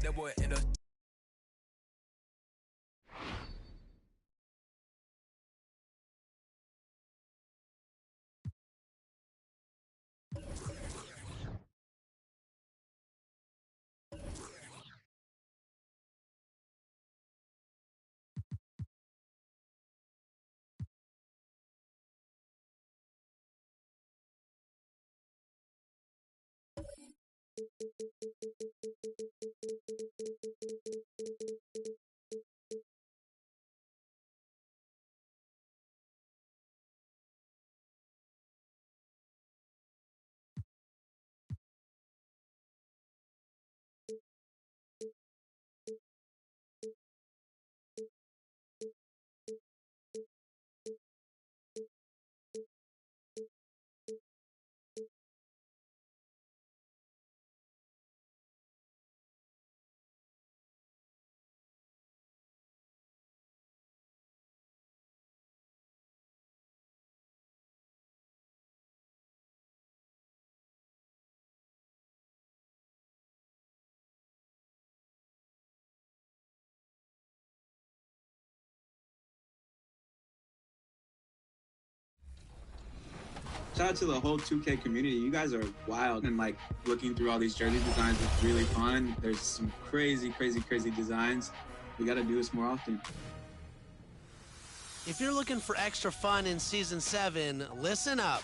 That boy in the Shout out to the whole 2K community. You guys are wild, and like looking through all these jersey designs is really fun. There's some crazy designs. We got to do this more often. If you're looking for extra fun in Season 7, listen up.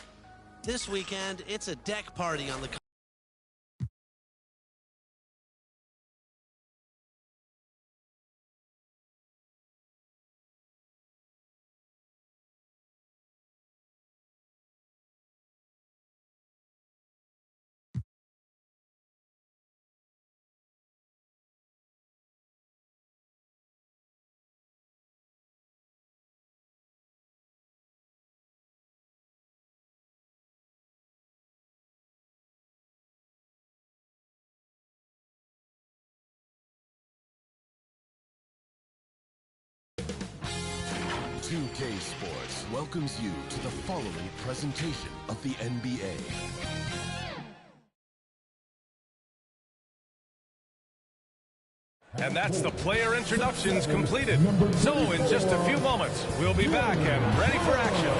This weekend, it's a deck party on the Two-K Sports welcomes you to the following presentation of the NBA. And that's the player introductions completed. So in just a few moments, we'll be back and ready for action.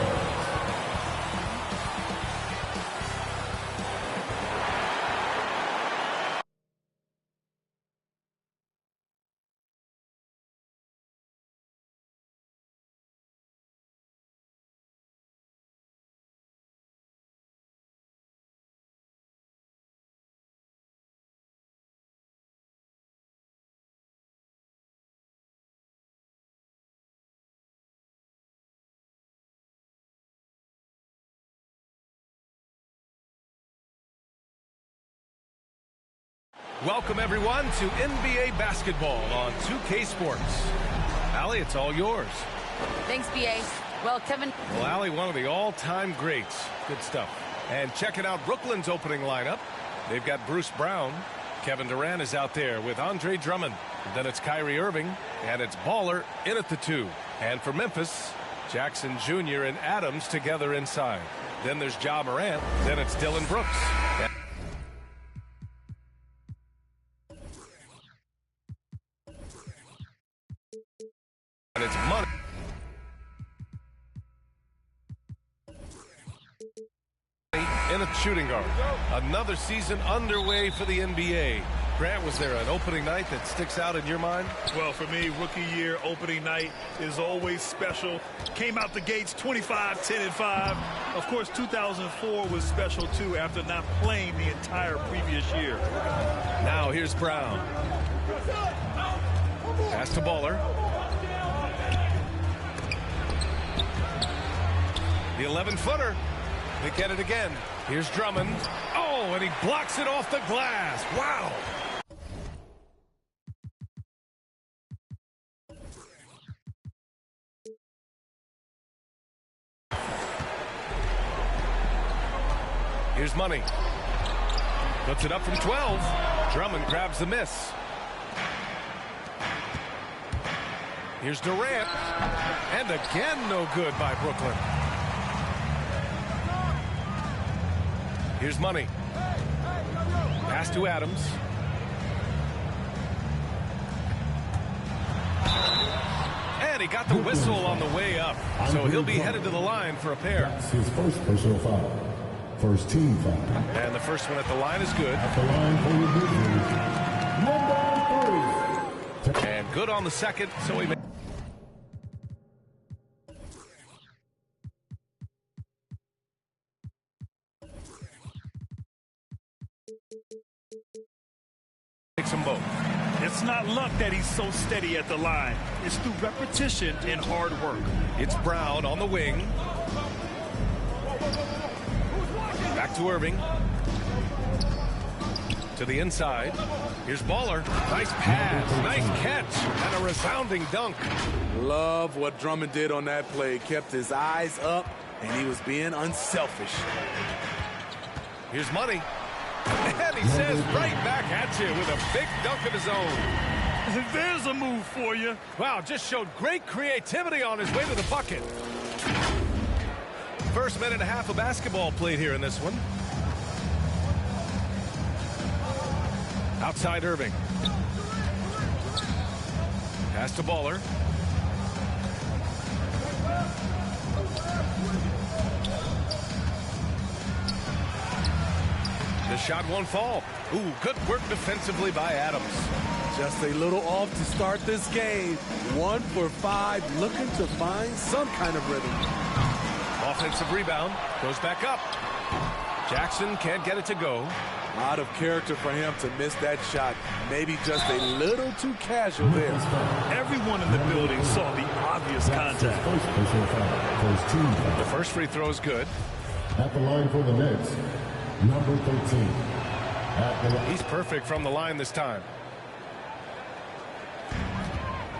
Welcome, everyone, to NBA basketball on 2K Sports. Allie, it's all yours. Thanks, BA. Well, Kevin. Well, Allie, one of the all-time greats. Good stuff. And checking out Brooklyn's opening lineup. They've got Bruce Brown. Kevin Durant is out there with Andre Drummond. Then it's Kyrie Irving. And it's Baller in at the 2. And for Memphis, Jackson Jr. and Adams together inside. Then there's Ja Morant. Then it's Dillon Brooks. And it's money. In a shooting guard. Another season underway for the NBA. Grant, was there an opening night that sticks out in your mind? Well, for me, rookie year opening night is always special. Came out the gates 25, 10, and 5. Of course, 2004 was special, too, after not playing the entire previous year. Now here's Brown. Pass to Baller. The 11-footer. They get it again. Here's Drummond. Oh, and he blocks it off the glass. Wow. Here's Money. Puts it up from 12. Drummond grabs the miss. Here's Durant. And again, no good by Brooklyn. Here's Money. Pass to Adams. And he got the whistle on the way up. So he'll be headed to the line for a pair. That's his first personal foul. First team foul. And the first one at the line is good. At the line for your number 3. And good on the second, so he makes them both. It's not luck that he's so steady at the line. It's through repetition and hard work. It's Brown on the wing. Back to Irving. To the inside. Here's Baller. Nice pass. Nice catch. And a resounding dunk. Love what Drummond did on that play. Kept his eyes up, and he was being unselfish. Here's Money. And he says right back at you with a big dunk of his own. There's a move for you. Wow, just showed great creativity on his way to the bucket. First minute and a half of basketball played here in this one. Outside Irving. Pass to Baller. The shot won't fall. Ooh, good work defensively by Adams. Just a little off to start this game. 1 for 5, looking to find some kind of rhythm. Offensive rebound. Goes back up. Jackson can't get it to go. Out of character for him to miss that shot. Maybe just a little too casual there. Everyone in the building saw the obvious contact. First personal foul. First team foul. The first free throw is good. At the line for the Nets, number 13. At the line. He's perfect from the line this time.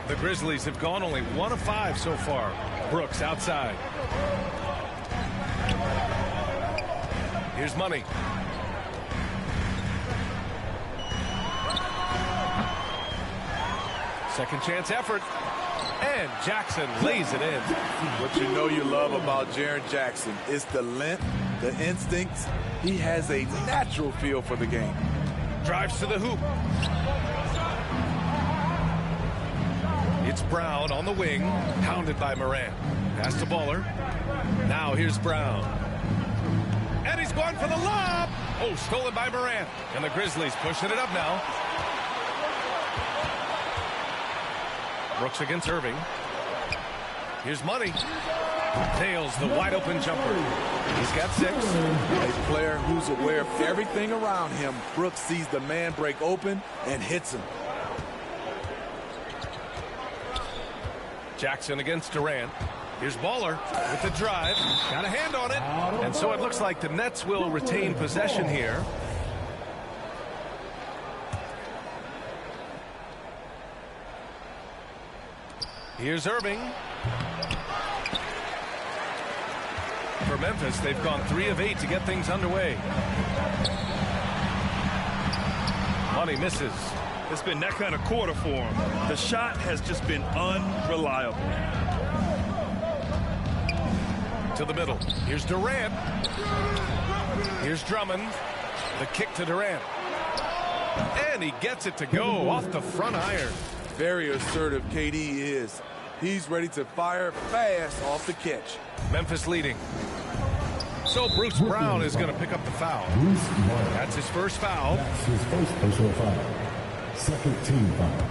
The Grizzlies have gone only 1 of 5 so far. Brooks outside. Here's Money. Second chance effort. And Jackson lays it in. What you know you love about Jaren Jackson is the length, the instincts. He has a natural feel for the game. Drives to the hoop. It's Brown on the wing, pounded by Morant. Pass to Baller. Now here's Brown. And he's going for the lob. Oh, stolen by Morant. And the Grizzlies pushing it up now. Brooks against Irving. Here's Money. Nails the wide open jumper. He's got 6. A player who's aware of everything around him. Brooks sees the man break open and hits him. Jackson against Durant. Here's Baller with the drive. Got a hand on it. And so it looks like the Nets will retain possession here. Here's Irving. For Memphis, they've gone 3 of 8 to get things underway. Money misses. It's been that kind of quarter for him. The shot has just been unreliable. To the middle. Here's Durant. Here's Drummond. The kick to Durant. And he gets it to go off the front iron. Very assertive KD is. He's ready to fire fast off the catch. Memphis leading. So Bruce Brown is going to pick up the foul. That's his first foul. That's his first personal foul. Second team foul.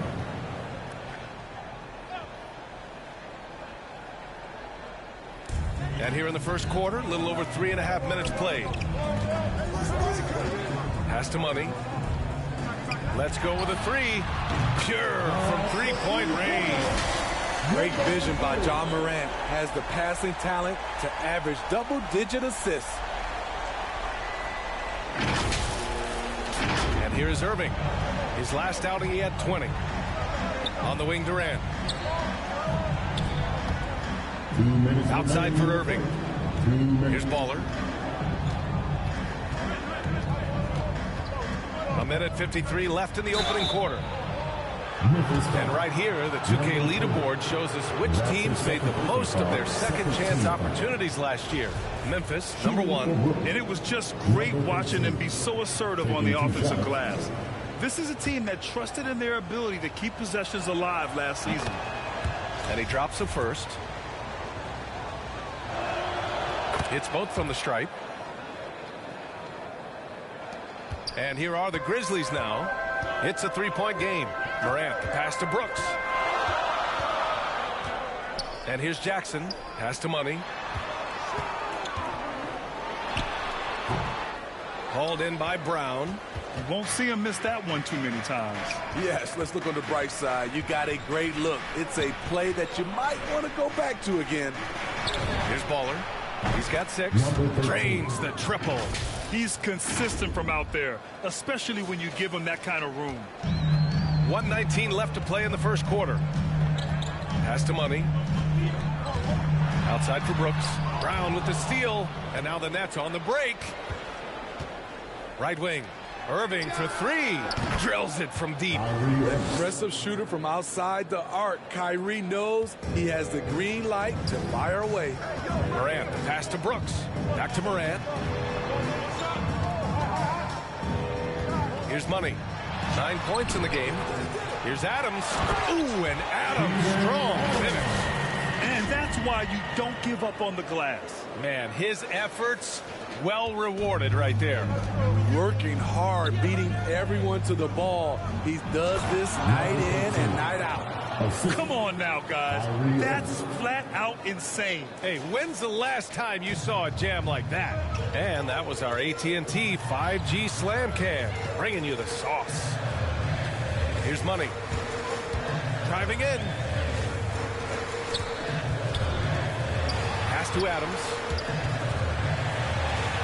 And here in the first quarter, a little over 3.5 minutes played. Pass to Money. Let's go with a 3. Pure from 3-point range. Great vision by John Morant. Has the passing talent to average double-digit assists. And here is Irving. His last outing, he had 20. On the wing, Durant. Outside for Irving. Here's Baller. 1:53 left in the opening quarter. And right here, the 2K leaderboard shows us which teams made the most of their second chance opportunities last year. Memphis, number 1. And it was just great watching them be so assertive on the offensive glass. This is a team that trusted in their ability to keep possessions alive last season. And he drops the first. Hits both from the stripe. And here are the Grizzlies now. It's a 3-point game. Morant, the pass to Brooks. And here's Jackson. Pass to Money. Hauled in by Brown. You won't see him miss that one too many times. Yes, let's look on the bright side. You got a great look. It's a play that you might want to go back to again. Here's Baller. He's got 6. Drains the triple. He's consistent from out there, especially when you give him that kind of room. 1:19 left to play in the first quarter. Pass to Money. Outside for Brooks. Brown with the steal. And now the Nets on the break. Right wing. Irving for 3. Drills it from deep. Impressive shooter from outside the arc. Kyrie knows he has the green light to fire away. Morant, the pass to Brooks. Back to Morant. Here's Money. 9 points in the game. Here's Adams. Ooh, and Adams, strong finish. And that's why you don't give up on the glass. Man, his efforts well rewarded right there. Working hard, beating everyone to the ball. He does this night in and night out. Come on now, guys. That's flat out insane. Hey, when's the last time you saw a jam like that? And that was our AT&T 5G Slam Can, bringing you the sauce. Here's Money. Driving in. Pass to Adams.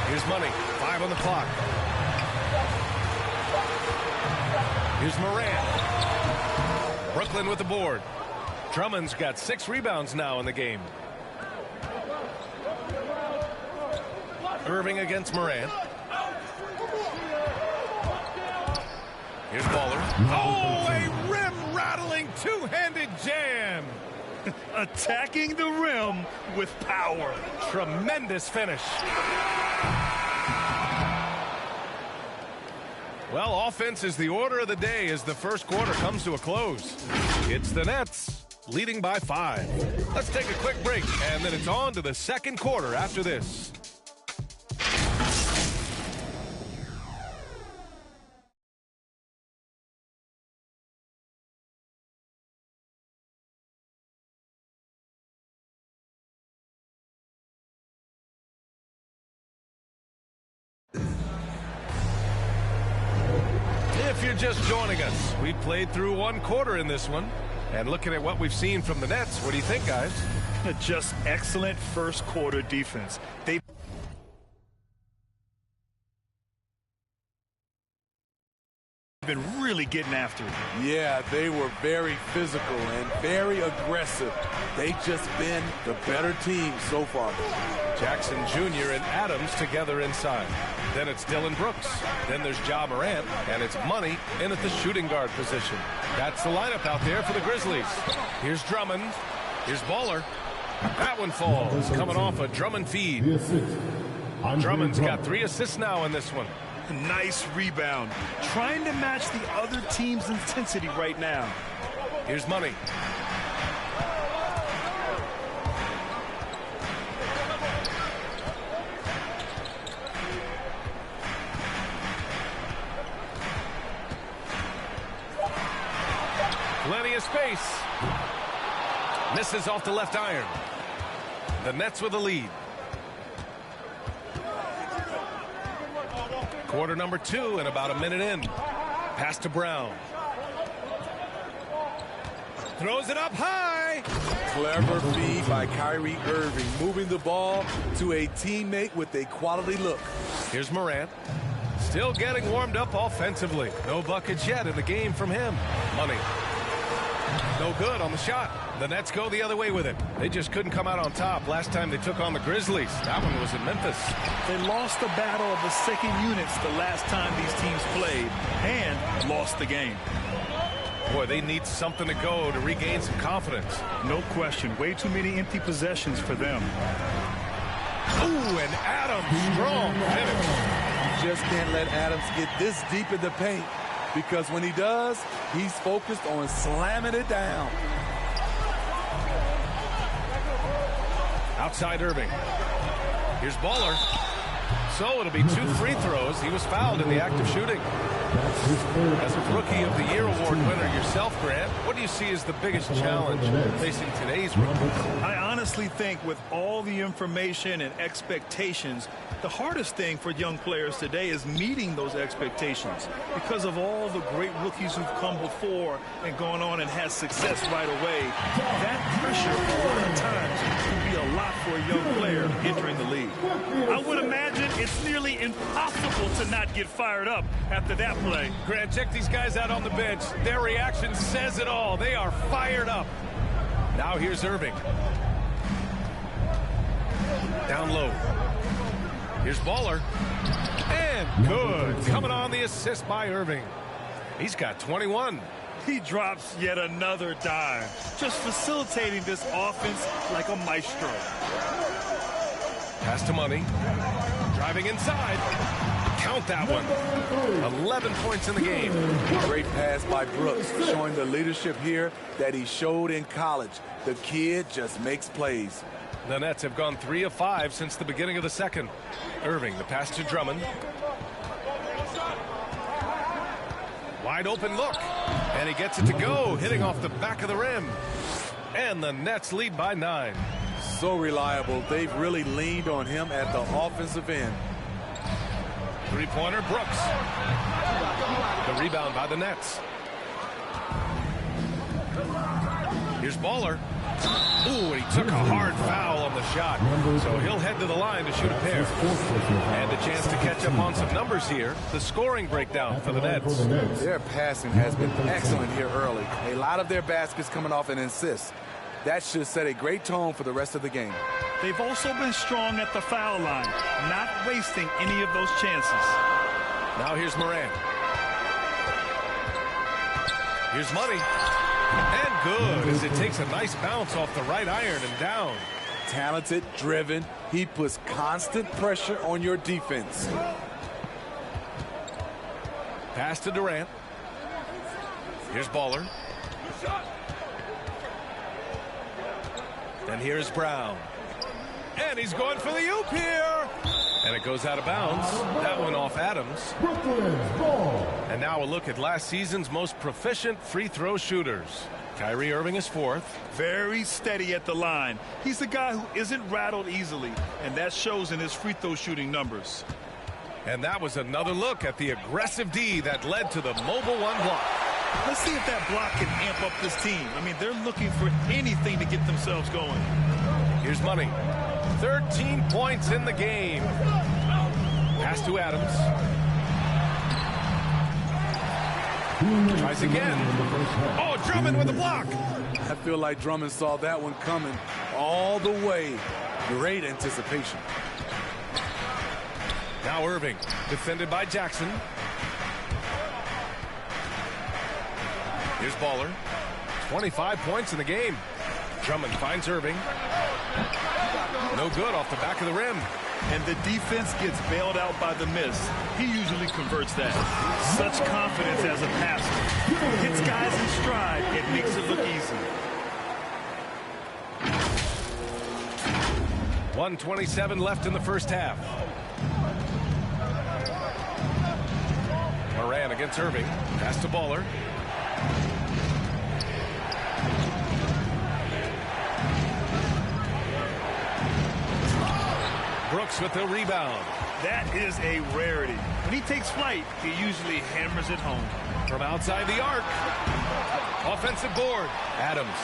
Here's Money. 5 on the clock. Here's Morant. Brooklyn with the board. Drummond's got 6 rebounds now in the game. Irving against Morant. Here's Baller. Oh, a rim-rattling two-handed jam. Attacking the rim with power. Tremendous finish. Well, offense is the order of the day as the first quarter comes to a close. It's the Nets leading by 5. Let's take a quick break, and then it's on to the second quarter after this. If you're just joining us, we played through 1 quarter in this one. And looking at what we've seen from the Nets, what do you think, guys? Just excellent first quarter defense. They've been really getting after it. Yeah, they were very physical and very aggressive. They've just been the better team so far. Jackson Jr. and Adams together inside. Then it's Dylan Brooks. Then there's Ja Morant, and it's Money in at the shooting guard position. That's the lineup out there for the Grizzlies. Here's Drummond. Here's Baller. That one falls, coming off a Drummond feed. Drummond's got 3 assists now in this one. Nice rebound. Trying to match the other team's intensity right now. Here's Money. Plenty of space. Misses off the left iron. The Nets with the lead. Quarter number 2 and about a minute in. Pass to Brown. Throws it up high. Clever feed by Kyrie Irving, moving the ball to a teammate with a quality look. Here's Morant. Still getting warmed up offensively. No buckets yet in the game from him. Money. No good on the shot. The Nets go the other way with it. They just couldn't come out on top last time they took on the Grizzlies. That one was in Memphis. They lost the battle of the second units the last time these teams played and lost the game. Boy, they need something to go to regain some confidence. No question. Way too many empty possessions for them. Ooh, and Adams, strong finish. You just can't let Adams get this deep in the paint, because when he does, he's focused on slamming it down. Outside Irving. Here's Baller. So it'll be 2 free throws. He was fouled in the act of shooting. As a Rookie of the Year award winner yourself, Grant, what do you see as the biggest challenge facing today's rookies? I honestly think with all the information and expectations, the hardest thing for young players today is meeting those expectations because of all the great rookies who've come before and gone on and had success right away. That pressure a lot of times can be a lot for a young player entering the league. I would imagine it's nearly impossible to not get fired up after that play. Grant, check these guys out on the bench. Their reaction says it all. They are fired up. Now here's Irving. Down low. Here's Baller. And good. Coming on the assist by Irving. He's got 21. He drops yet another dime. Just facilitating this offense like a maestro. Pass to Money. Driving inside. Count that one. 11 points in the game. Great pass by Brooks, showing the leadership here that he showed in college. The kid just makes plays. The Nets have gone 3 of 5 since the beginning of the second. Irving, the pass to Drummond. Wide open look. And he gets it to go, hitting off the back of the rim. And the Nets lead by 9. So reliable. They've really leaned on him at the offensive end. Three-pointer, Brooks. The rebound by the Nets. Here's Baller. Ooh, and he took a hard foul on the shot. So he'll head to the line to shoot a pair. And a chance to catch up on some numbers here. The scoring breakdown for the Nets. Their passing has been excellent here early. A lot of their baskets coming off an assist. That should set a great tone for the rest of the game. They've also been strong at the foul line, not wasting any of those chances. Now here's Moran. Here's Money. And good, as it takes a nice bounce off the right iron and down. Talented, driven. He puts constant pressure on your defense. Pass to Durant. Here's Baller. And here's Brown. And he's going for the oop here. And it goes out of bounds. That one off Adams. Brooklyn's ball. And now a look at last season's most proficient free throw shooters. Kyrie Irving is 4th. Very steady at the line. He's the guy who isn't rattled easily, and that shows in his free throw shooting numbers. And that was another look at the aggressive D that led to the mobile one block. Let's see if that block can amp up this team. I mean, they're looking for anything to get themselves going. Here's Money. 13 points in the game. Pass to Adams. Tries again. Oh, Drummond with the block. I feel like Drummond saw that one coming all the way. Great anticipation. Now Irving, defended by Jackson. Here's Baller. 25 points in the game. Drummond finds Irving. No good off the back of the rim. And the defense gets bailed out by the miss. He usually converts that. Such confidence as a passer. Hits guys in stride. It makes it look easy. 1:27 left in the first half. Moran against Irving. Pass to Baller. Brooks with the rebound. That is a rarity. When he takes flight, he usually hammers it home. From outside the arc. Offensive board. Adams.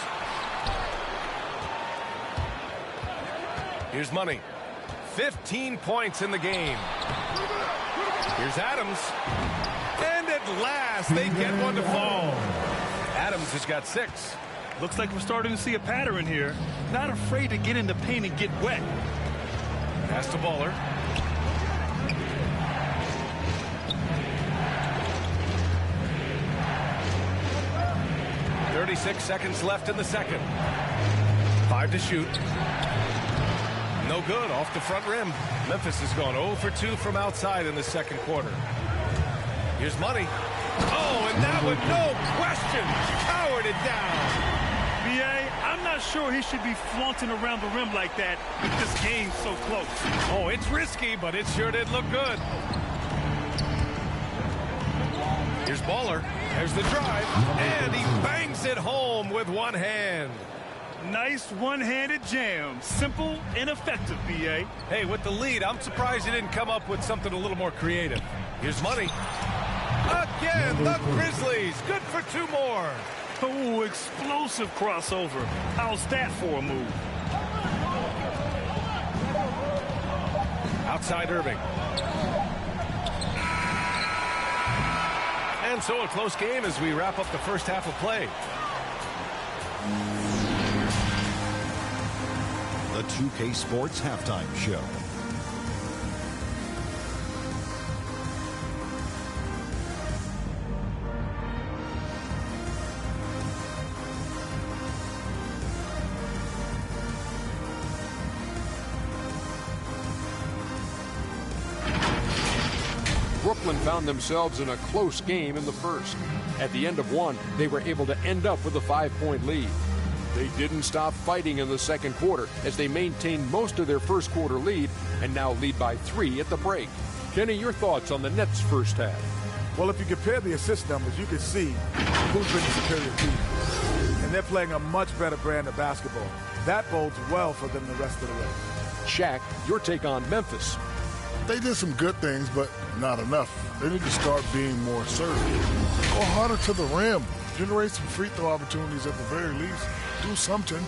Here's Money. 15 points in the game. Here's Adams. And at last, they get one to fall. Adams has got 6. Looks like we're starting to see a pattern here. Not afraid to get in the paint and get wet. Pass to Baller. .36 seconds left in the second. 5 to shoot. No good off the front rim. Memphis has gone 0 for 2 from outside in the second quarter. Here's Money. Oh, and that one, no question, powered it down. B.A., I'm not sure he should be flaunting around the rim like that with this game so close. Oh, it's risky, but it sure did look good. Here's Baller. There's the drive, and he bangs it home with one hand. Nice one-handed jam. Simple and effective, B.A. Hey, with the lead, I'm surprised he didn't come up with something a little more creative. Here's Money. Again, the Grizzlies. Good for 2 more. Oh, explosive crossover. How's that for a move? Outside Irving. And so a close game as we wrap up the first half of play. The 2K Sports Halftime Show. Brooklyn found themselves in a close game in the first. At the end of one, they were able to end up with a 5-point lead. They didn't stop fighting in the second quarter as they maintained most of their first quarter lead and now lead by 3 at the break. Kenny, your thoughts on the Nets' first half? Well, if you compare the assist numbers, you can see who's been the superior team. And they're playing a much better brand of basketball. That bodes well for them the rest of the way. Shaq, your take on Memphis. They did some good things, but not enough. They need to start being more assertive. Go harder to the rim. Generate some free throw opportunities at the very least. Do something.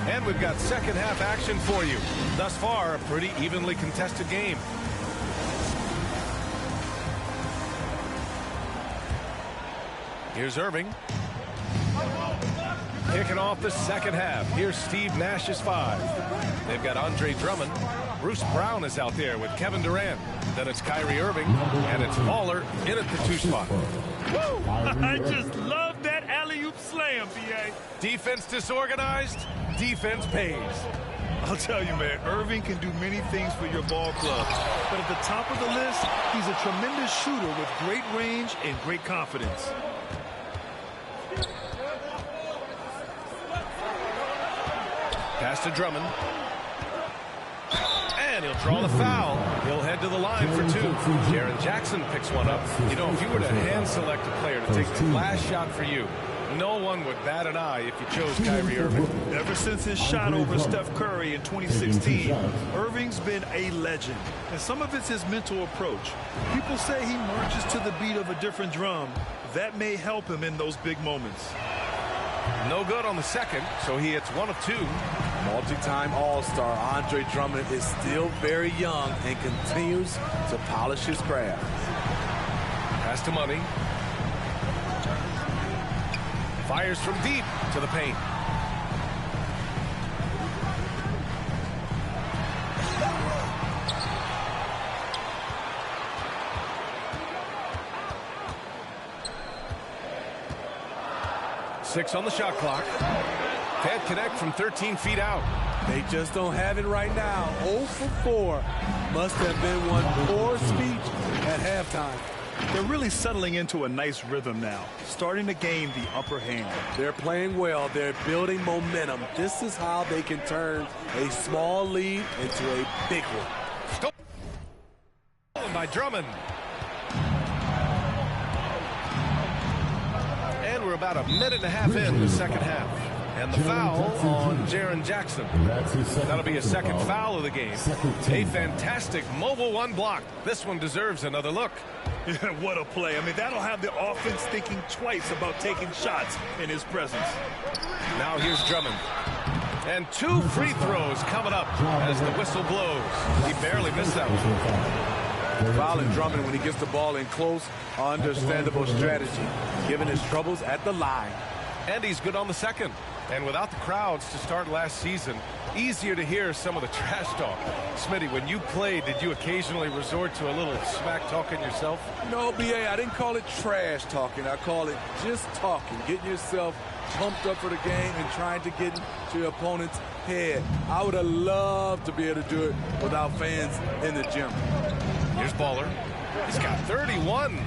And we've got second half action for you. Thus far, a pretty evenly contested game. Here's Irving. Kicking off the second half. Here's Steve Nash's 5. They've got Andre Drummond. Bruce Brown is out there with Kevin Durant. Then it's Kyrie Irving, and it's Baller in at the 2 spot. Woo! I just love that alley-oop slam, B.A. Defense disorganized, defense pays. I'll tell you, man, Irving can do many things for your ball club. But at the top of the list, he's a tremendous shooter with great range and great confidence. Pass to Drummond. And he'll draw the foul. He'll head to the line for 2. Jaren Jackson picks one up. You know, if you were to hand select a player to take the last shot for you, no one would bat an eye if you chose Kyrie Irving. Ever since his shot over Steph Curry in 2016, Irving's been a legend. And some of it's his mental approach. People say he marches to the beat of a different drum. That may help him in those big moments. No good on the second, so he hits 1 of 2. Multi-time All-Star Andre Drummond is still very young and continues to polish his craft. Pass to Money. Fires from deep to the paint. Six on the shot clock. Can't connect from 13 feet out. They just don't have it right now. 0 for 4. Must have been one poor speech at halftime. They're really settling into a nice rhythm now, starting to gain the upper hand. They're playing well. They're building momentum. This is how they can turn a small lead into a big one. Stolen by Drummond. And we're about a minute and a half in the second half. And the foul on Jaren Jackson. That'll be a second foul of the game. A fantastic mobile 1 block. This one deserves another look. What a play. I mean, that'll have the offense thinking twice about taking shots in his presence. Now here's Drummond. And 2 free throws coming up as the whistle blows. He barely missed that one. Fouling Drummond when he gets the ball in close, understandable strategy, given his troubles at the line. And he's good on the second. And without the crowds to start last season, easier to hear some of the trash talk. Smitty, when you played, did you occasionally resort to a little smack talking yourself? No, B.A., I didn't call it trash talking. I call it just talking, getting yourself pumped up for the game and trying to get into your opponent's head. I would have loved to be able to do it without fans in the gym. Here's Baller. He's got 31.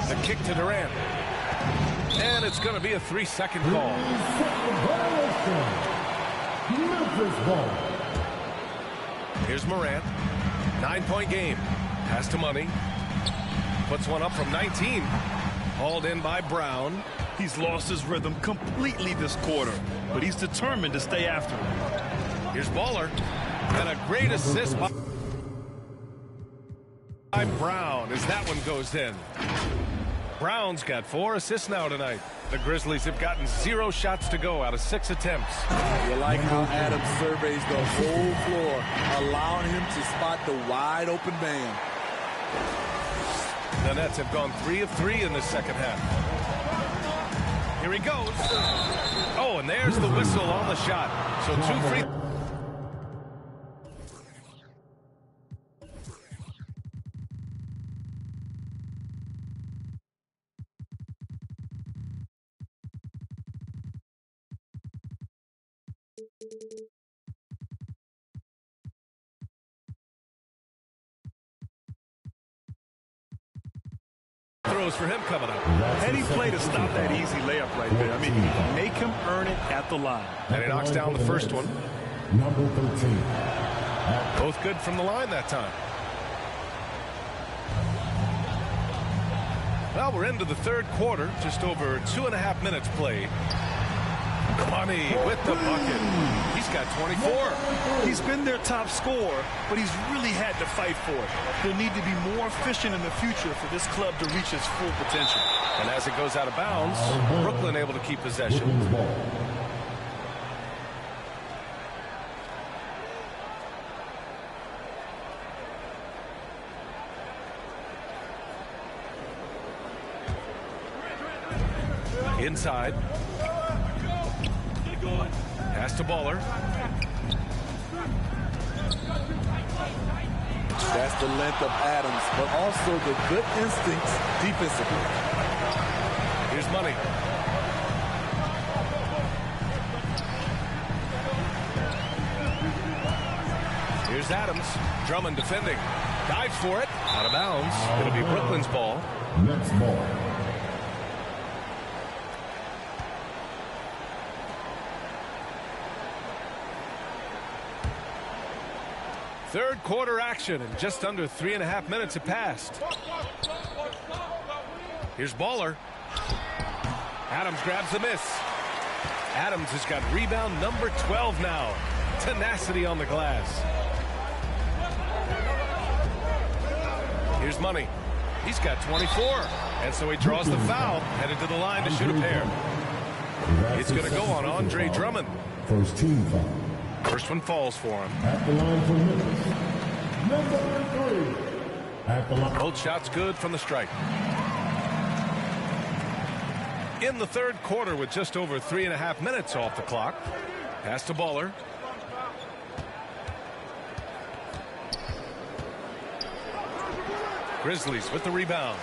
The kick to Durant. And it's going to be a 3-second call. Here's Morant. 9-point game. Pass to Money. Puts one up from 19. Hauled in by Brown. He's lost his rhythm completely this quarter, but he's determined to stay after it. Here's Baller. And a great assist by Brown as that one goes in. Brown's got 4 assists now tonight. The Grizzlies have gotten 0 shots to go out of 6 attempts. You like how Adams surveys the whole floor, allowing him to spot the wide open man. The Nets have gone 3 of 3 in the second half. Here he goes. Oh, and there's the whistle on the shot. So 2 free throws for him coming up. Heady play to stop that easy layup right there. I mean, make him earn it at the line. And he knocks down the first one. Number 13. Both good from the line that time. Well, we're into the third quarter. Just over 2.5 minutes played. Money with the bucket. He's got 24. He's been their top scorer, but he's really had to fight for it. He'll need to be more efficient in the future for this club to reach its full potential. And as it goes out of bounds, Brooklyn able to keep possession. Inside. Pass to Baller. That's the length of Adams, but also the good instincts defensively. Here's Money. Here's Adams. Drummond defending. Dives for it. Out of bounds. It'll be Brooklyn's ball. Next ball. Third quarter action, and just under 3.5 minutes have passed. Here's Baller. Adams grabs the miss. Adams has got rebound number 12 now. Tenacity on the glass. Here's Money. He's got 24. And so he draws the foul, headed to the line to shoot a pair. It's going to go on Andre Drummond. First team foul. First one falls for him. At the line for Memphis. Number 3. At the line. Both shots good from the stripe. In the third quarter with just over 3.5 minutes off the clock. Pass to Baller. Grizzlies with the rebound.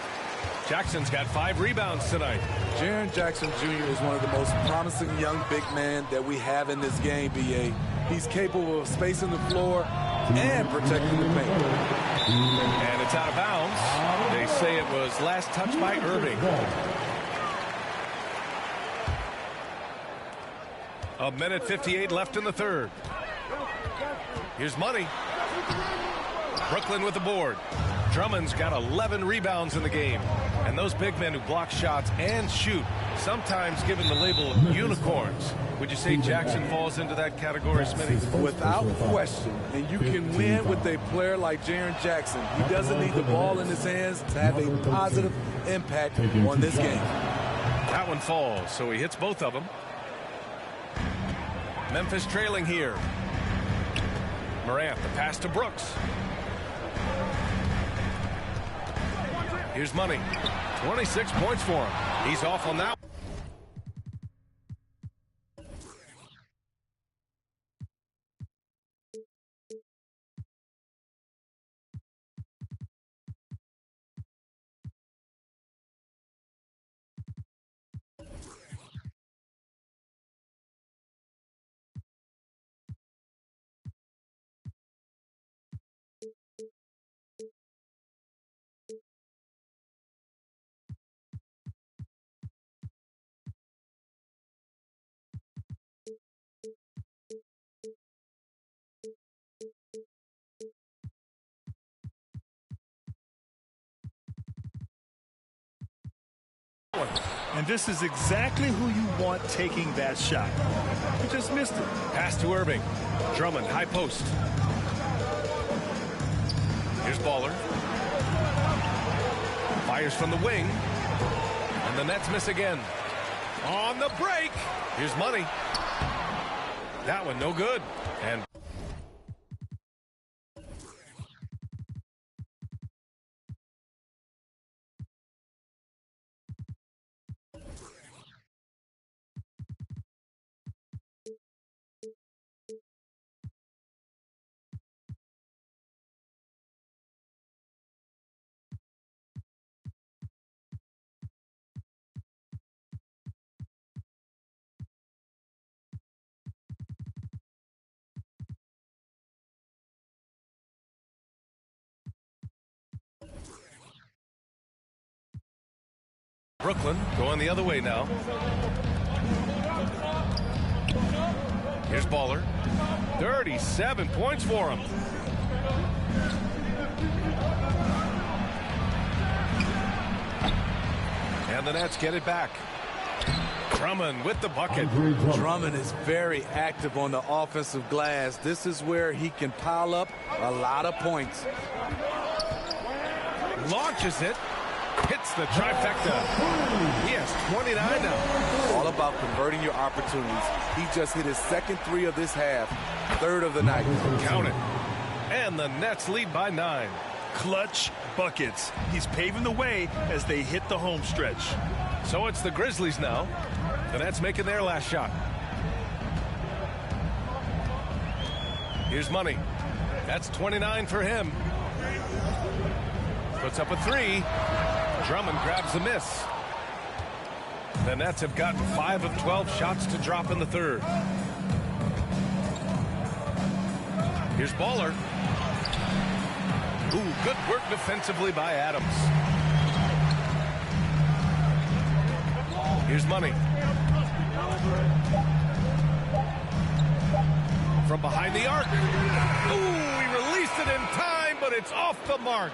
Jackson's got 5 rebounds tonight. Jaren Jackson Jr. is one of the most promising young big men that we have in this game, B.A. He's capable of spacing the floor and protecting the paint. And it's out of bounds. They say it was last touched by Irving. A minute 58 left in the third. Here's Money. Brooklyn with the board. Drummond's got 11 rebounds in the game. And those big men who block shots and shoot, sometimes given the label of unicorns. Would you say Jackson falls into that category, Smitty? Without question. And you can win with a player like Jaren Jackson. He doesn't need the ball in his hands to have a positive impact on this game. That one falls, so he hits both of them. Memphis trailing here. Morant, the pass to Brooks. Here's Money. 26 points for him. He's off on that. And this is exactly who you want taking that shot. You just missed it. Pass to Irving. Drummond, high post. Here's Baller. Fires from the wing. And the Nets miss again. On the break. Here's Money. That one no good. And Brooklyn going the other way now. Here's Baller. 37 points for him. And the Nets get it back. Drummond with the bucket. Drummond is very active on the offensive glass. This is where he can pile up a lot of points. Launches it. Hits the trifecta. He has 29 now. All about converting your opportunities. He just hit his second three of this half. Third of the night. Count it. And the Nets lead by 9. Clutch buckets. He's paving the way as they hit the home stretch. So it's the Grizzlies now. The Nets making their last shot. Here's Money. That's 29 for him. Puts up a 3. Drummond grabs the miss. The Nets have gotten 5 of 12 shots to drop in the third. Here's Baller. Ooh, good work defensively by Adams. Here's Money. From behind the arc. Ooh, he released it in time, but it's off the mark.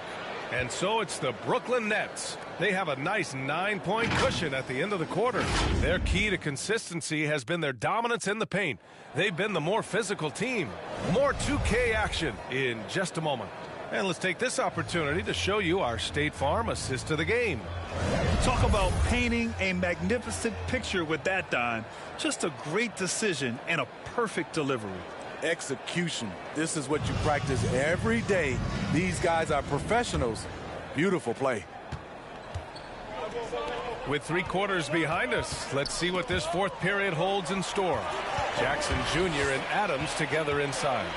And so it's the Brooklyn Nets. They have a nice 9-point cushion at the end of the quarter. Their key to consistency has been their dominance in the paint. They've been the more physical team. More 2K action in just a moment. And let's take this opportunity to show you our State Farm assist to the game. Talk about painting a magnificent picture with that dime. Just a great decision and a perfect delivery. Execution. This is what you practice every day. These guys are professionals. Beautiful play. With 3 quarters behind us, let's see what this fourth period holds in store. Jackson Jr. and Adams together inside.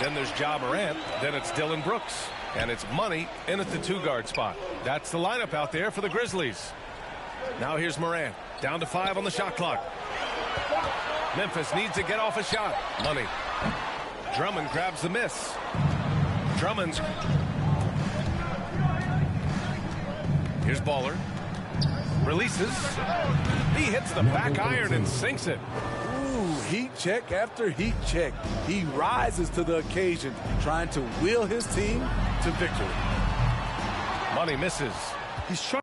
Then there's Ja Morant. Then it's Dillon Brooks. And it's Money in at the 2-guard spot. That's the lineup out there for the Grizzlies. Now here's Morant. Down to 5 on the shot clock. Memphis needs to get off a shot. Money. Drummond grabs the miss. Drummond's. Here's Baller. Releases. He hits the back iron and sinks it. Ooh, heat check after heat check. He rises to the occasion, trying to will his team to victory. Money misses. He's trying.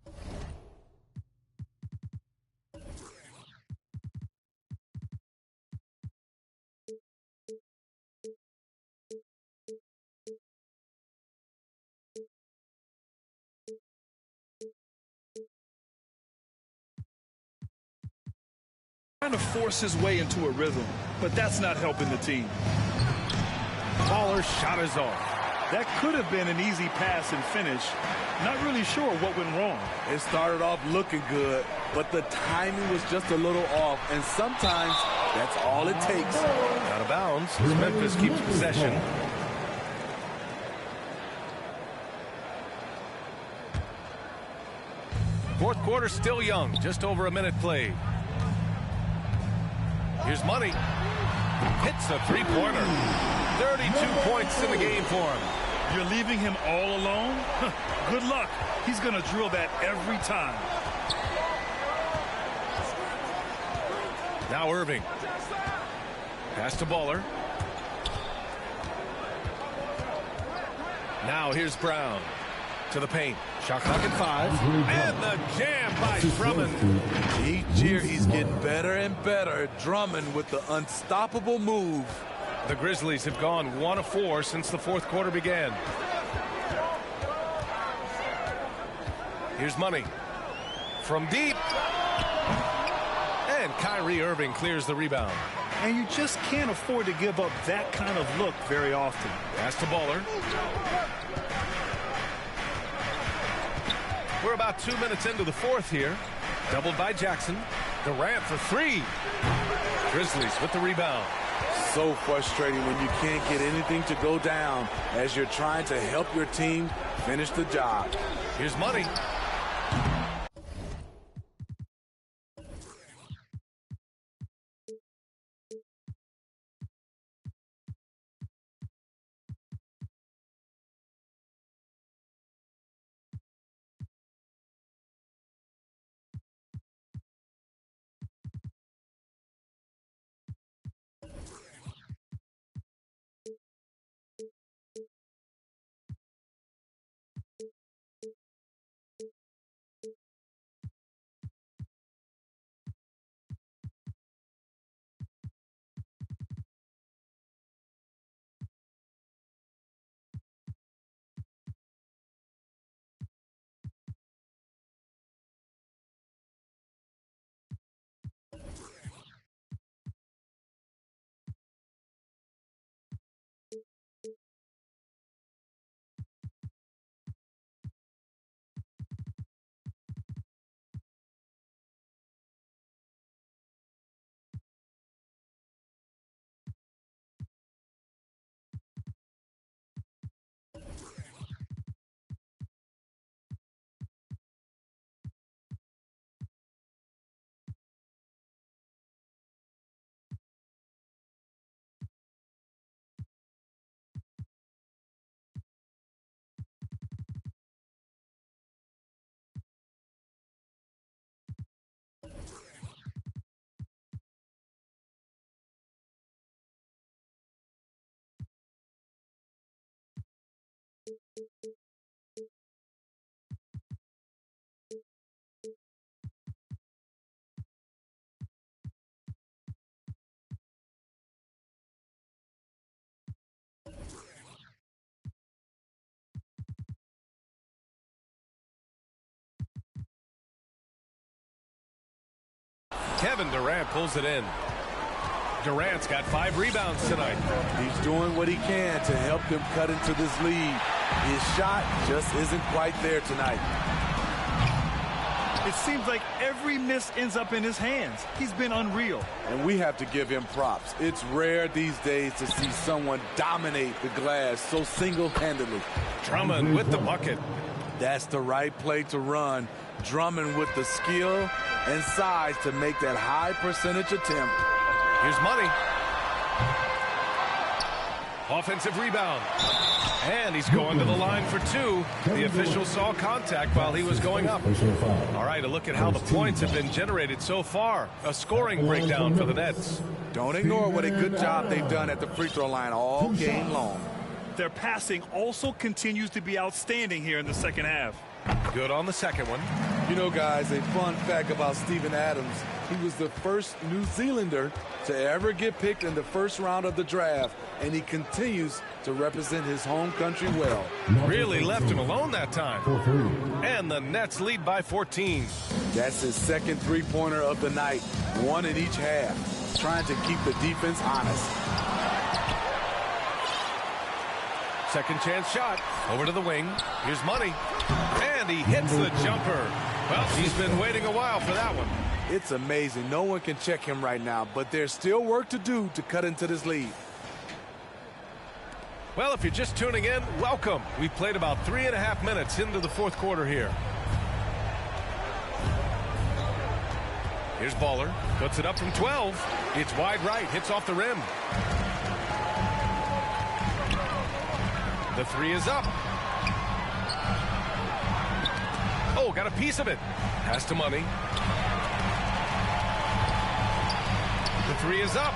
Trying to force his way into a rhythm, but that's not helping the team. Baller's shot is off. That could have been an easy pass and finish. Not really sure what went wrong. It started off looking good, but the timing was just a little off, and sometimes that's all it takes. Out of bounds as Memphis keeps possession. Fourth quarter still young, just over a minute played. Here's Money. Hits a 3-pointer. 32 points in the game for him. You're leaving him all alone? Good luck. He's going to drill that every time. Now Irving. Pass to Baller. Now here's Brown. To the paint. Shot clock at 5. And the jam by Drummond. Each year he's getting better and better. Drummond with the unstoppable move. The Grizzlies have gone 1 of 4 since the fourth quarter began. Here's Money. From deep. And Kyrie Irving clears the rebound. And you just can't afford to give up that kind of look very often. Pass to Baller. We're about 2 minutes into the fourth here. Doubled by Jackson. Durant for 3. Grizzlies with the rebound. So frustrating when you can't get anything to go down as you're trying to help your team finish the job. Here's Money. Kevin Durant pulls it in. Durant's got 5 rebounds tonight. He's doing what he can to help them cut into this lead. His shot just isn't quite there tonight. It seems like every miss ends up in his hands. He's been unreal. And we have to give him props. It's rare these days to see someone dominate the glass so single-handedly. Drummond with the bucket. That's the right play to run. Drummond with the skill and size to make that high percentage attempt. Here's Money. Offensive rebound. And he's going to the line for 2. The official saw contact while he was going up. All right, a look at how the points have been generated so far. A scoring breakdown for the Nets. Don't ignore what a good job they've done at the free throw line all game long. Their passing also continues to be outstanding here in the second half. Good on the second one. You know, guys, a fun fact about Steven Adams. He was the first New Zealander to ever get picked in the first round of the draft, and he continues to represent his home country well. Really left him alone that time. And the Nets lead by 14. That's his second three-pointer of the night, 1 in each half, trying to keep the defense honest. Second chance shot. Over to the wing. Here's Money. And he hits the jumper. Well, he's been waiting a while for that one. It's amazing. No one can check him right now, but there's still work to do to cut into this lead. Well, if you're just tuning in, welcome. We've played about 3.5 minutes into the fourth quarter here. Here's Baller. Puts it up from 12. It's wide right. Hits off the rim. The 3 is up. Oh, got a piece of it. Pass to Money. The 3 is up.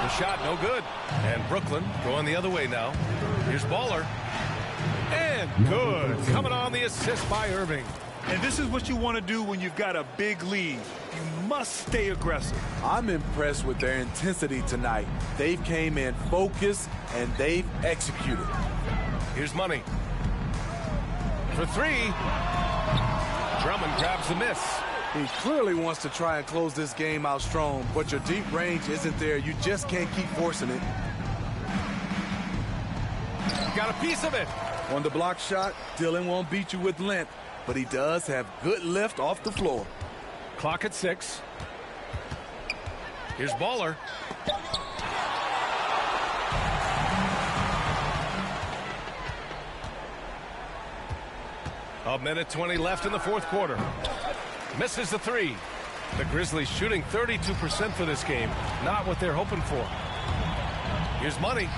The shot no good. And Brooklyn going the other way now. Here's Baller. And good. Coming on the assist by Irving. And this is what you want to do when you've got a big lead. You must stay aggressive. I'm impressed with their intensity tonight. They've came in focused and they've executed. Here's Money. For 3. Drummond grabs the miss. He clearly wants to try and close this game out strong, but your deep range isn't there. You just can't keep forcing it. Got a piece of it. On the block shot, Dillon won't beat you with length, but he does have good lift off the floor. Clock at 6. Here's Baller. A minute 20 left in the fourth quarter. Misses the 3. The Grizzlies shooting 32% for this game. Not what they're hoping for. Here's Money.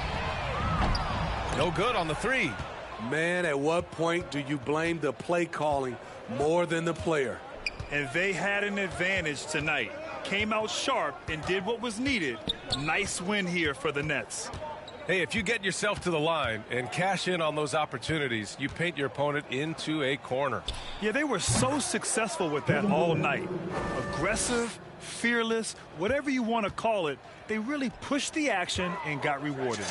No good on the 3. Man, at what point do you blame the play calling more than the player? And they had an advantage tonight. Came out sharp and did what was needed. Nice win here for the Nets. Hey, if you get yourself to the line and cash in on those opportunities, you paint your opponent into a corner. Yeah, they were so successful with that all night. Aggressive, fearless, whatever you want to call it, they really pushed the action and got rewarded.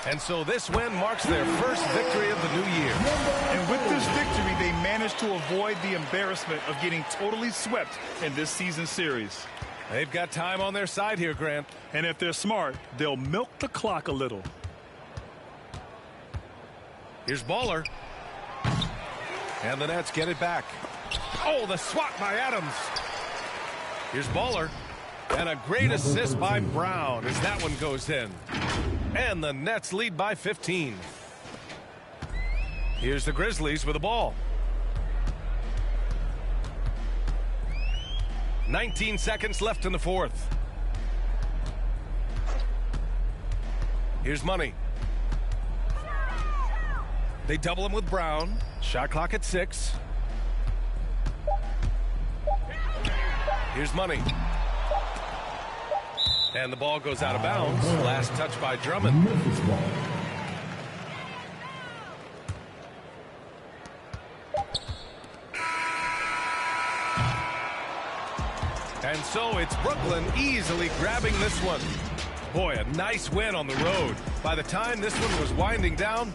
And so this win marks their first victory of the new year. And with this victory, they managed to avoid the embarrassment of getting totally swept in this season series. They've got time on their side here, Grant. And if they're smart, they'll milk the clock a little. Here's Baller. And the Nets get it back. Oh, the swat by Adams. Here's Baller. And a great assist by Brown as that one goes in. And the Nets lead by 15. Here's the Grizzlies with the ball. 19 seconds left in the fourth. Here's Money. They double him with Brown. Shot clock at 6. Here's Money. And the ball goes out of bounds. Last touch by Drummond. And so it's Brooklyn easily grabbing this one. Boy, a nice win on the road. By the time this one was winding down,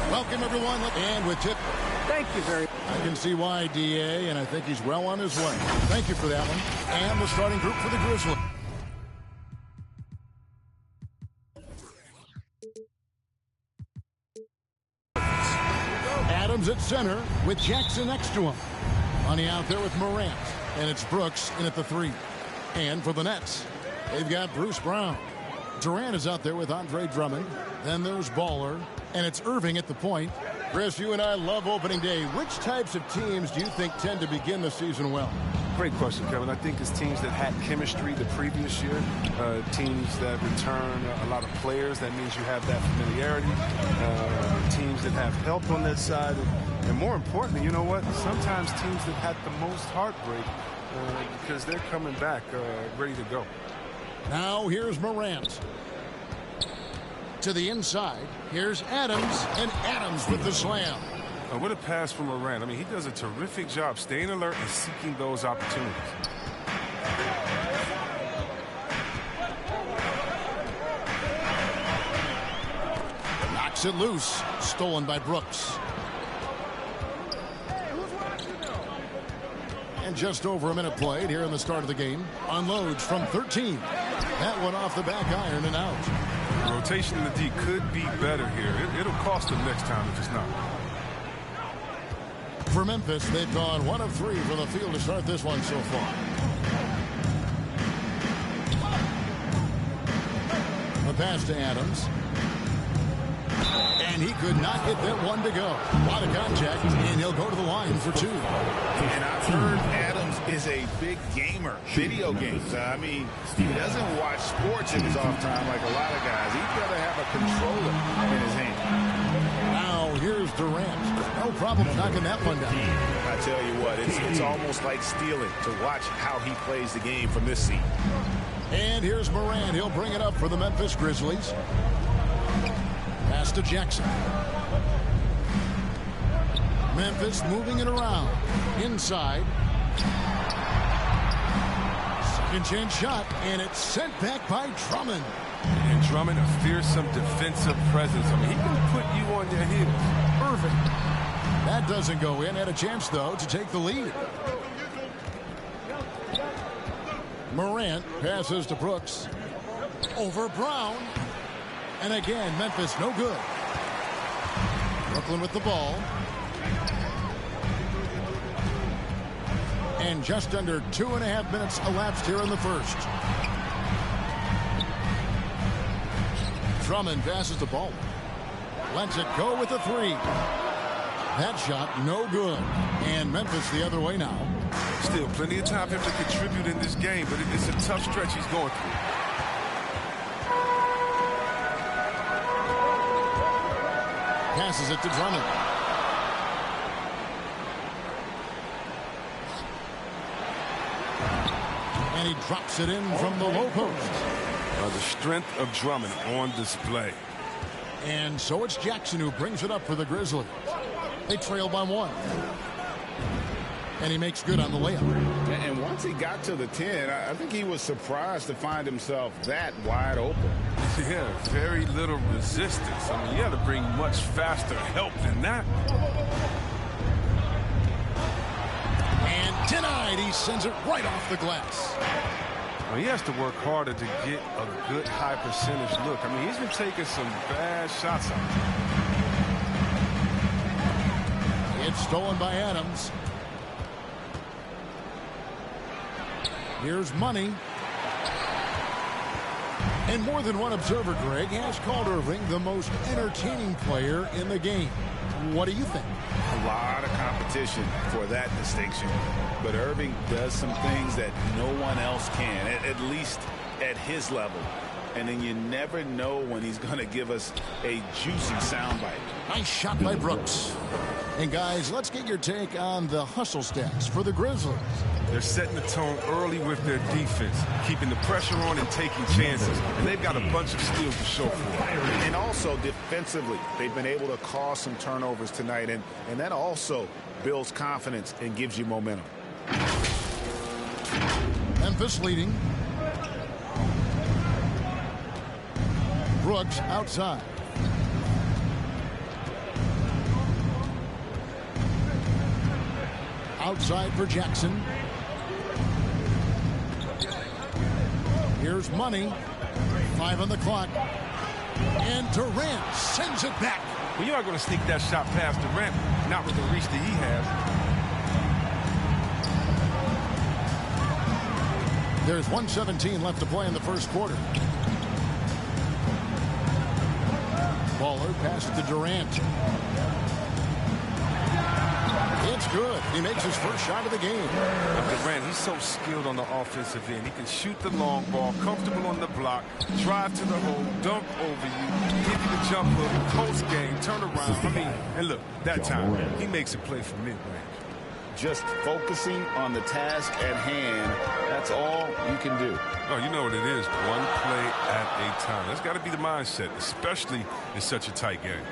Welcome, everyone. And with tip. Thank you very much. I can see why, DA, and I think he's well on his way. Thank you for that one. And the starting group for the Grizzlies. Adams at center with Jackson next to him. Money out there with Morant. And it's Brooks in at the 3. And for the Nets, they've got Bruce Brown. Durant is out there with Andre Drummond. Then there's Baller. And it's Irving at the point. Chris, you and I love opening day. Which types of teams do you think tend to begin the season well? Great question, Kevin. I think it's teams that had chemistry the previous year, teams that return a lot of players. That means you have that familiarity. Teams that have help on that side. And more importantly, you know what? Sometimes teams that had the most heartbreak because they're coming back ready to go. Now here's Morant. To the inside, here's Adams, and Adams with the slam. What a pass from Morant. I mean, he does a terrific job staying alert and seeking those opportunities. Knocks it loose. Stolen by Brooks. And just over a minute played here in the start of the game. Unloads from 13. That one off the back iron and out. The rotation in the D could be better here. It'll cost them next time if it's not. For Memphis, they've gone 1 of 3 from the field to start this one so far. The pass to Adams. And he could not hit that one to go. A lot of contact, and he'll go to the line for 2. And I've heard Adams is a big gamer, video games. I mean, he doesn't watch sports in his off time like a lot of guys. He's got to have a controller in his hand. Now here's Durant. No problem knocking that one down. I tell you what, it's almost like stealing to watch how he plays the game from this seat. And here's Morant. He'll bring it up for the Memphis Grizzlies. Pass to Jackson. Memphis moving it around. Inside. Second chance shot, and it's sent back by Drummond. And Drummond, a fearsome defensive presence. I mean, he can put you on your heels. Perfect. That doesn't go in. Had a chance, though, to take the lead. Morant passes to Brooks. Over Brown. And again, Memphis no good. Brooklyn with the ball. And just under 2.5 minutes elapsed here in the first. Drummond passes the ball. Lets it go with the 3. That shot no good. And Memphis the other way now. Still plenty of time for him to contribute in this game, but it's a tough stretch he's going through. Passes it to Drummond. And he drops it in from the low post. The strength of Drummond on display. And so it's Jackson who brings it up for the Grizzlies. They trail by 1. And he makes good on the layup. And once he got to the 10, I think he was surprised to find himself that wide open. Yeah, very little resistance. I mean, you had to bring much faster help than that. And denied. He sends it right off the glass. Well, he has to work harder to get a good high percentage look. I mean, he's been taking some bad shots out there. It's stolen by Adams. Here's Money. And more than one observer, Greg, has called Irving the most entertaining player in the game. What do you think? A lot of competition for that distinction. But Irving does some things that no one else can, at least at his level. And then you never know when he's going to give us a juicy soundbite. Nice shot by Brooks. And guys, let's get your take on the hustle stats for the Grizzlies. They're setting the tone early with their defense, keeping the pressure on and taking chances. And they've got a bunch of skills to show for it. And also defensively, they've been able to cause some turnovers tonight. And that also builds confidence and gives you momentum. Memphis leading. Brooks outside. Outside for Jackson. Here's Money. 5 on the clock. And Durant sends it back. Well, you're not going to sneak that shot past Durant, not with the reach that he has. There's 1:17 left to play in the first quarter. Baller passes to Durant. It's good. He makes his first shot of the game. Durant, he's so skilled on the offensive end. He can shoot the long ball, comfortable on the block, drive to the hole, dunk over you, give you the jump hook, post game, turn around. I mean, and look, that time, he makes a play from mid-range. Just focusing on the task at hand, that's all you can do. Oh, you know what it is, one play at a time. That's got to be the mindset, especially in such a tight game.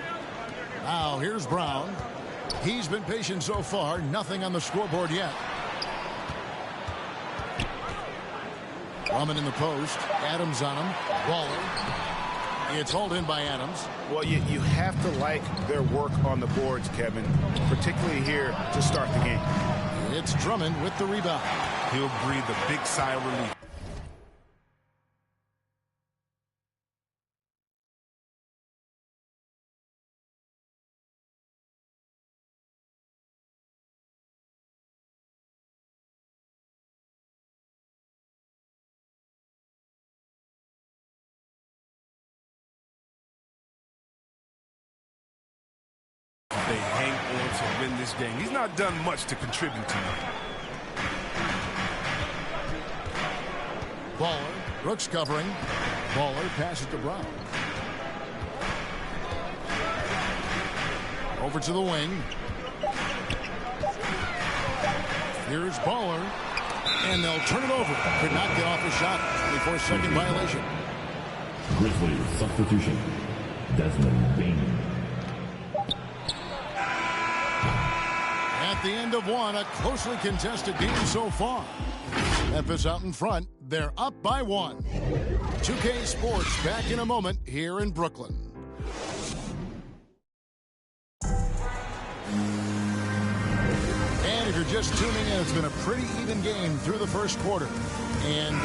Now, here's Brown. He's been patient so far. Nothing on the scoreboard yet. Drummond in the post. Adams on him. Baller. It's hauled in by Adams. Well, you have to like their work on the boards, Kevin, particularly here to start the game. It's Drummond with the rebound. He'll breathe a big sigh of relief. They hang on to win this game. He's not done much to contribute tonight. Baller. Brooks covering. Baller passes to Brown. Over to the wing. Here's Baller. And they'll turn it over. Could not get off the shot before second violation. Grizzlies substitution. Desmond Bane. At the end of one, a closely contested game so far. Memphis out in front. They're up by 1. 2K Sports back in a moment here in Brooklyn. And if you're just tuning in, it's been a pretty even game through the first quarter. And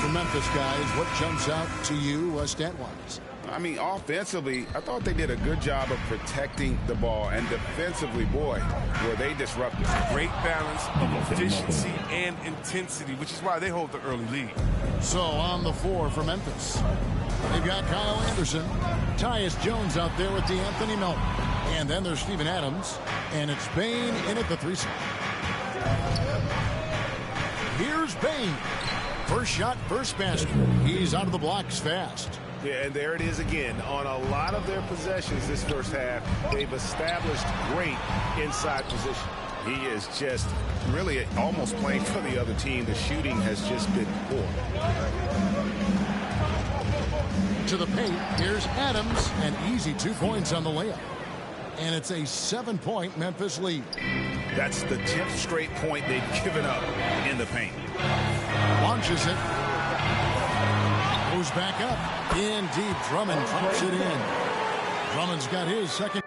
for Memphis, guys, what jumps out to you stat-wise? I mean, offensively, I thought they did a good job of protecting the ball. And defensively, boy, were they disruptive. Great balance of efficiency and intensity, which is why they hold the early lead. So on the floor for Memphis, they've got Kyle Anderson, Tyus Jones out there with DeAnthony Melton. And then there's Steven Adams, and it's Bane in at the 3 spot. Here's Bane. First shot, first basket. He's out of the blocks fast. Yeah, and there it is again. On a lot of their possessions this first half, they've established great inside position. He is just really almost playing for the other team. The shooting has just been poor. To the paint, here's Adams, and easy 2 points on the layup. And it's a 7-point Memphis lead. That's the 10th straight point they've given up in the paint. Launches it. Goes back up. In deep, Drummond pumps it in. Drummond's got his second